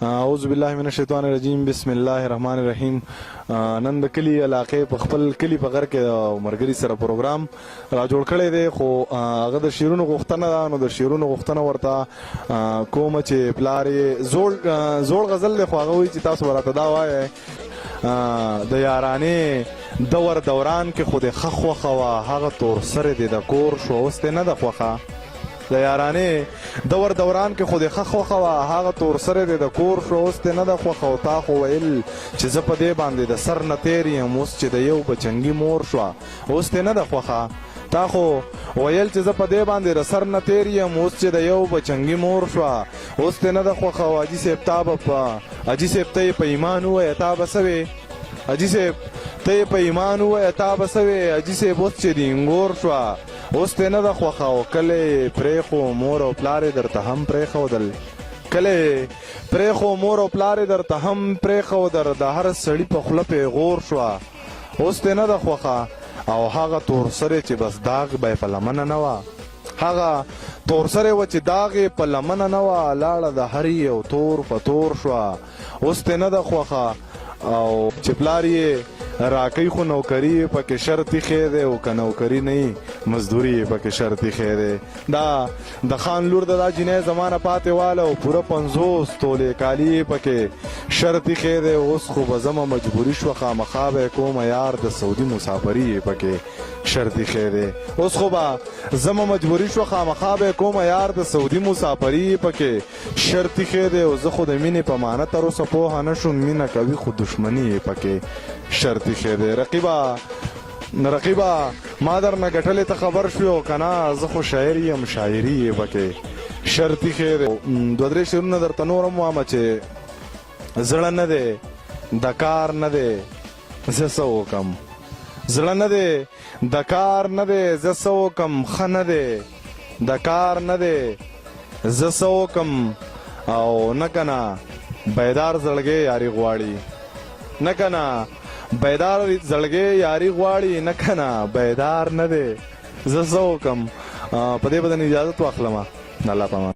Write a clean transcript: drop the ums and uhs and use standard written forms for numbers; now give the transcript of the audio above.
اعوذ بالله من الشیطان الرجیم بسم الله الرحمن الرحیم. نن د کلی علاقې په خپل کلی په غر کې مرګري سره پروګرام را جوړ کړی دی، خو هغه د شیرونو غوښتنه ده. نو د شیرونو غوښتنه ورته کومه چې پلار یې زوړ غزل دی، خو هغه وایي چې تاسو راته دا وایئ د یارانې دور دوران کې خو دې ښه خوښه وه، هغه تور سرې دې د کور شوه اوس دې نه ده خوښه. د یارانې دور دوران کې خو دې ښه خوښه وه، هغه تور سرې دې د کور شوه اوس دې نه ده خوښه. او تا خو ویل چې زه په دې باندې د سر نه تېر یم، اوس چې د یو بچنګي مور شوه اوس دې نه ده خوښه. تا خو ویل چې زه په دې باندې د سر نه تېر یم، اوس چې د یو بچنګي مور شوه اوس دې نه ده خوښه. او حاجي صاحب تا به حاجي صاحب ته یې په ایمان ووایه تا به څه وې، حاجي صاحب ته یې په ایمان ووایه تا به څه وې. حاجي صاحب اوس چې د انګور شوه اوس دې نه ده خوښه. او کله یې پرېښو مور او پلار یې درته هم پرېښودل، کله یې پرېښو مور او پلار یې درته هم پرېښودل، د هر سړي په خوله پیغور شوه اوس دې نه ده خوښه. او هغه تور سرې چې بس داغ به یې په لمنه نه وه، هغه تور سرې وه چې داغ یې په لمنه نه وه، لاړه د هر یو تور په تور شوه اوس دې نه ده خوښه. او چې پلار یې راکوي خو نوکري پکې شرط ایښی دی، او که نوکري نه وي مزدوري یې پکې شرط ایښی دی. دا د خان لور د دا جنۍ زمانه پاتې واله او پوره 50 تولې کالي یې پکې شرط ایښی دی. اوس خو به زمه مجبوري شوه خامخا به یې کومه یار د سعودي مسافري یې پکې شرط ایښی دی. اوس خو به زمه مجبوري شوه خامخا به یې کومه یار د سعودي مسافري یې پکې شرط ایښی دی. او زه خو د مینې په معنه تر اوسه پوهه نه شوم، مینه کوي خو دښمني یې پکې شرط ایښی دی. رقیبه ما درنه ګټلې ته خبر شوې او که نه زه خو شاعر یم، شاعري یې پکې شرط ایښی دی. 2-3 شعرونه درته نور هم وامه چې زړه نه دی د کار نه دی زه څه وکم، زړه نه دی د کار نه دی زه څه وکم، ښه نه دی د کار نه دی زه څه وکم. او نه که نه بیدار زړګی یاري غواړي، نه که نه بیدار زړګی یاري غواړي، نه که نه بیدار نه دی زه څه وکم. په دې به د اجازت واخلمه. الله پامان.